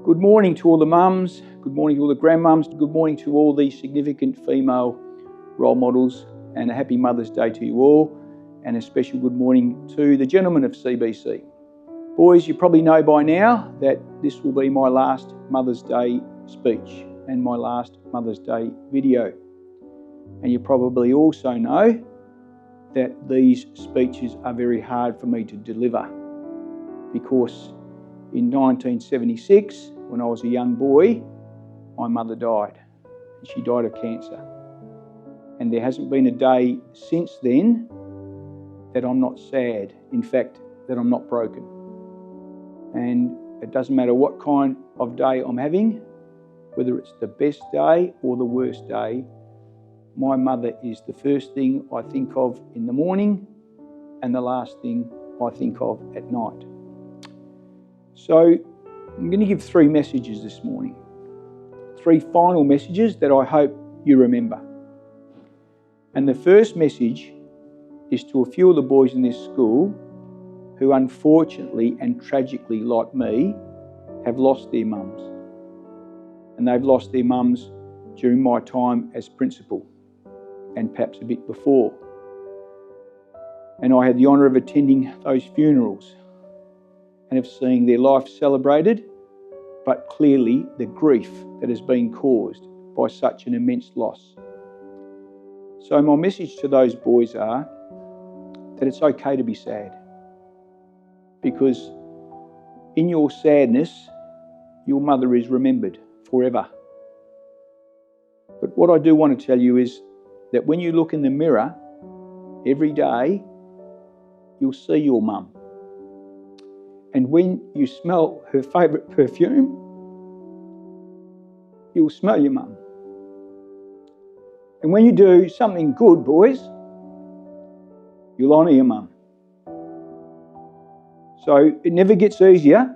Good morning to all the mums, good morning to all the grandmums, good morning to all the significant female role models, and a happy Mother's Day to you all, and a special good morning to the gentlemen of CBC. Boys, you probably know by now that this will be my last Mother's Day speech and my last Mother's Day video. And you probably also know that these speeches are very hard for me to deliver because in 1976, when I was a young boy, my mother died. She died of cancer. And there hasn't been a day since then that I'm not sad. In fact, that I'm not broken. And it doesn't matter what kind of day I'm having, whether it's the best day or the worst day, my mother is the first thing I think of in the morning and the last thing I think of at night. So I'm going to give 3 messages this morning. 3 final messages that I hope you remember. And the first message is to a few of the boys in this school who unfortunately and tragically, like me, have lost their mums. And they've lost their mums during my time as principal and perhaps a bit before. And I had the honour of attending those funerals and of seeing their life celebrated, but clearly the grief that has been caused by such an immense loss. So my message to those boys are that it's okay to be sad, because in your sadness, your mother is remembered forever. But what I do want to tell you is that when you look in the mirror every day, you'll see your mum. And when you smell her favourite perfume, you'll smell your mum. And when you do something good, boys, you'll honour your mum. So it never gets easier,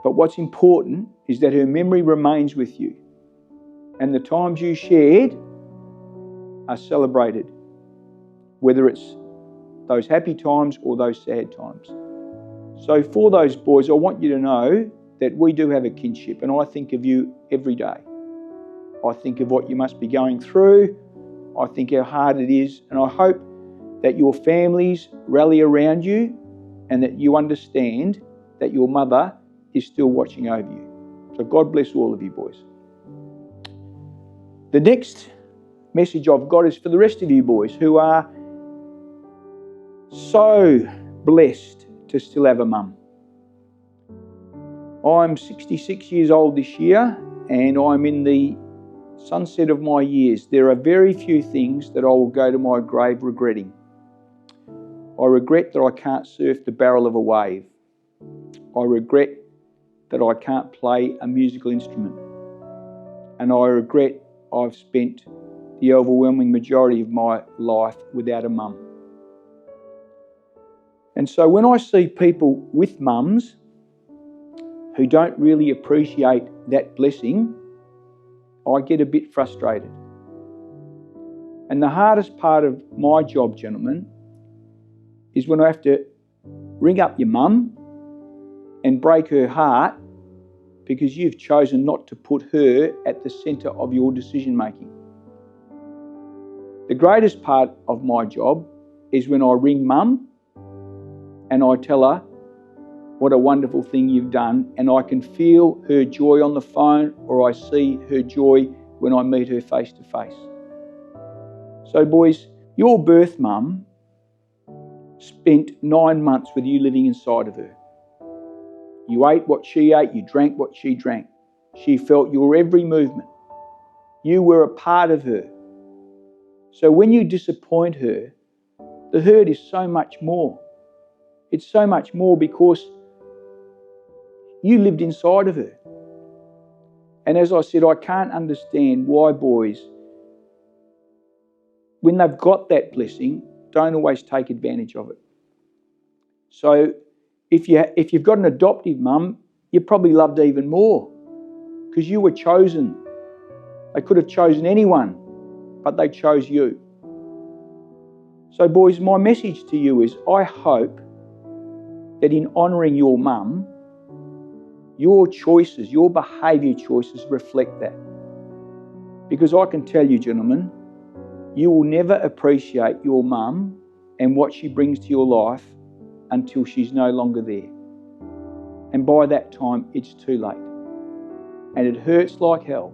but what's important is that her memory remains with you, and the times you shared are celebrated, whether it's those happy times or those sad times. So for those boys, I want you to know that we do have a kinship, and I think of you every day. I think of what you must be going through. I think how hard it is, and I hope that your families rally around you and that you understand that your mother is still watching over you. So God bless all of you boys. The next message I've got is for the rest of you boys who are so blessed to still have a mum. I'm 66 years old this year, and I'm in the sunset of my years. There are very few things that I will go to my grave regretting. I regret that I can't surf the barrel of a wave. I regret that I can't play a musical instrument. And I regret I've spent the overwhelming majority of my life without a mum. And so when I see people with mums who don't really appreciate that blessing, I get a bit frustrated. And the hardest part of my job, gentlemen, is when I have to ring up your mum and break her heart because you've chosen not to put her at the centre of your decision making. The greatest part of my job is when I ring mum and I tell her what a wonderful thing you've done, and I can feel her joy on the phone, or I see her joy when I meet her face to face. So boys, your birth mum spent 9 months with you living inside of her. You ate what she ate, you drank what she drank. She felt your every movement. You were a part of her. So when you disappoint her, the hurt is so much more. It's so much more because you lived inside of her. And as I said, I can't understand why boys, when they've got that blessing, don't always take advantage of it. So if you've got an adoptive mum, you're probably loved even more because you were chosen. They could have chosen anyone, but they chose you. So boys, my message to you is I hope that in honouring your mum, your choices, your behaviour choices reflect that. Because I can tell you, gentlemen, you will never appreciate your mum and what she brings to your life until she's no longer there. And by that time, it's too late. And it hurts like hell.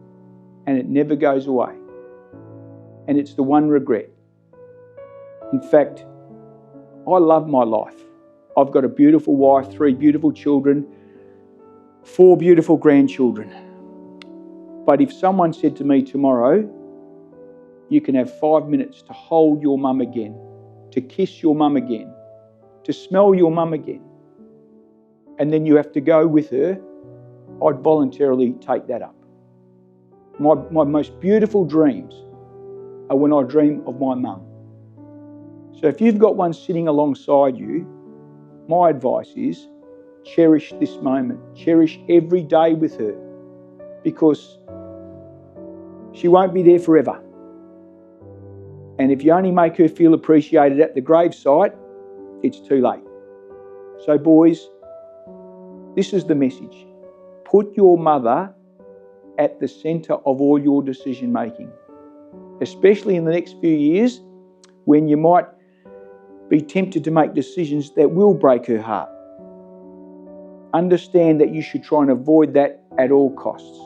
And it never goes away. And it's the one regret. In fact, I love my life. I've got a beautiful wife, 3 beautiful children, 4 beautiful grandchildren. But if someone said to me tomorrow, you can have 5 minutes to hold your mum again, to kiss your mum again, to smell your mum again, and then you have to go with her, I'd voluntarily take that up. My most beautiful dreams are when I dream of my mum. So if you've got one sitting alongside you, my advice is cherish this moment. Cherish every day with her, because she won't be there forever. And if you only make her feel appreciated at the gravesite, it's too late. So boys, this is the message. Put your mother at the centre of all your decision making, especially in the next few years when you might be tempted to make decisions that will break her heart. Understand that you should try and avoid that at all costs.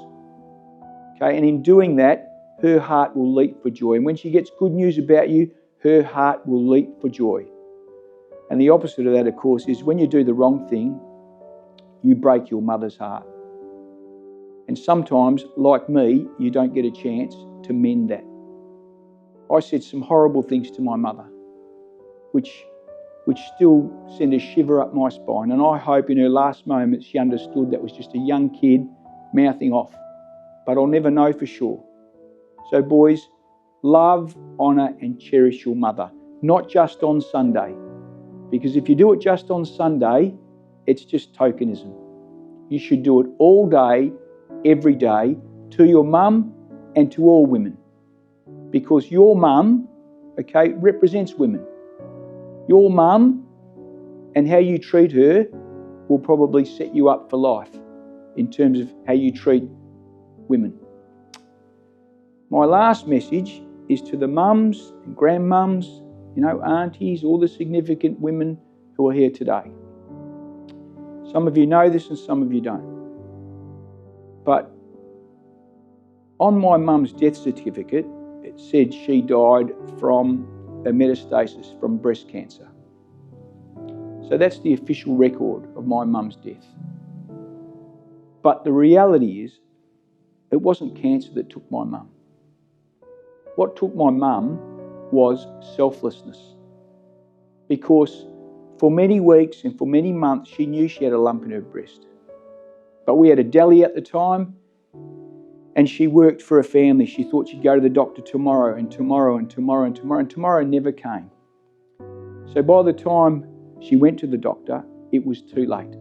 Okay, and in doing that, her heart will leap for joy. And when she gets good news about you, her heart will leap for joy. And the opposite of that, of course, is when you do the wrong thing, you break your mother's heart. And sometimes, like me, you don't get a chance to mend that. I said some horrible things to my mother, which still send a shiver up my spine. And I hope in her last moments she understood that was just a young kid mouthing off. But I'll never know for sure. So boys, love, honour and cherish your mother, not just on Sunday. Because if you do it just on Sunday, it's just tokenism. You should do it all day, every day, to your mum and to all women. Because your mum, okay, represents women. Your mum and how you treat her will probably set you up for life in terms of how you treat women. My last message is to the mums and grandmums, aunties, all the significant women who are here today. Some of you know this and some of you don't. But on my mum's death certificate, it said she died from a metastasis from breast cancer. So that's the official record of my mum's death. But the reality is, it wasn't cancer that took my mum. What took my mum was selflessness. Because for many weeks and for many months, she knew she had a lump in her breast. But we had a deli at the time, and she worked for a family. She thought she'd go to the doctor tomorrow and tomorrow and tomorrow and tomorrow, and tomorrow never came. So by the time she went to the doctor, it was too late.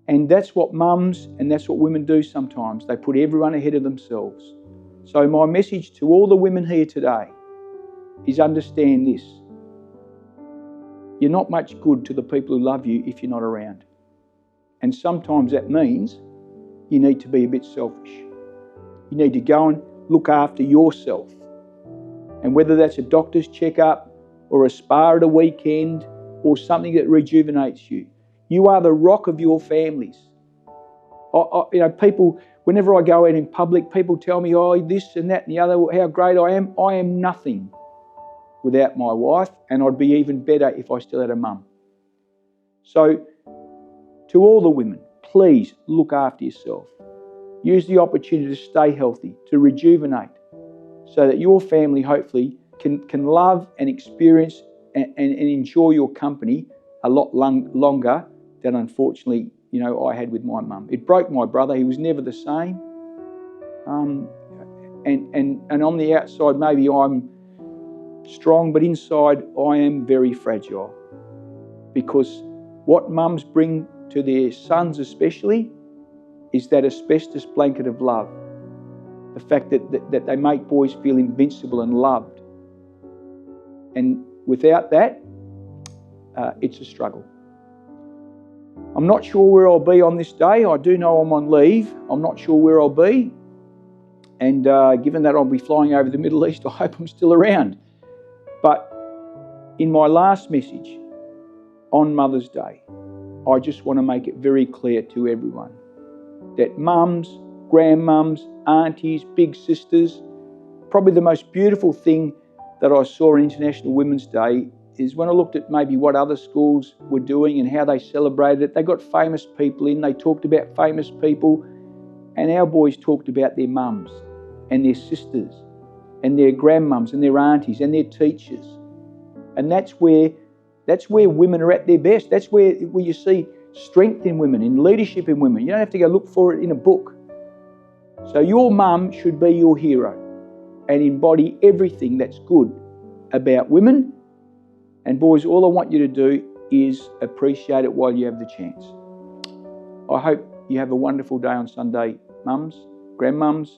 And that's what mums and that's what women do sometimes. They put everyone ahead of themselves. So my message to all the women here today is understand this. You're not much good to the people who love you if you're not around. And sometimes that means you need to be a bit selfish. You need to go and look after yourself. And whether that's a doctor's checkup or a spa at a weekend or something that rejuvenates you, you are the rock of your families. People, whenever I go out in public, people tell me, this and that and the other, how great I am. I am nothing without my wife, and I'd be even better if I still had a mum. So, to all the women, please look after yourself. Use the opportunity to stay healthy, to rejuvenate, so that your family hopefully can love and experience and enjoy your company a lot longer than unfortunately I had with my mum. It broke my brother. He was never the same. And on the outside, maybe I'm strong, but inside I am very fragile. Because what mums bring to their sons especially is that asbestos blanket of love. The fact that they make boys feel invincible and loved. And without that, it's a struggle. I'm not sure where I'll be on this day. I do know I'm on leave. I'm not sure where I'll be. And given that I'll be flying over the Middle East, I hope I'm still around. But in my last message on Mother's Day, I just want to make it very clear to everyone that mums, grandmums, aunties, big sisters, probably the most beautiful thing that I saw on International Women's Day is when I looked at maybe what other schools were doing and how they celebrated it. They got famous people in, they talked about famous people, and our boys talked about their mums and their sisters and their grandmums and their aunties and their teachers. And that's where women are at their best. That's where you see strength in women, in leadership in women. You don't have to go look for it in a book. So your mum should be your hero and embody everything that's good about women. And boys, all I want you to do is appreciate it while you have the chance. I hope you have a wonderful day on Sunday, mums, grandmums,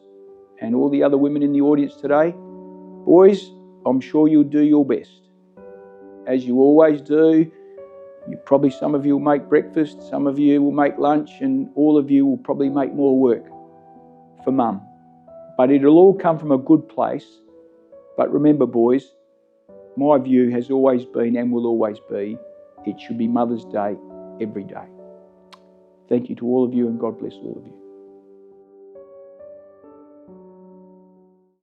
and all the other women in the audience today. Boys, I'm sure you'll do your best. As you always do, some of you will make breakfast, some of you will make lunch, and all of you will probably make more work for mum. But it'll all come from a good place. But remember, boys, my view has always been and will always be, it should be Mother's Day every day. Thank you to all of you, and God bless all of you.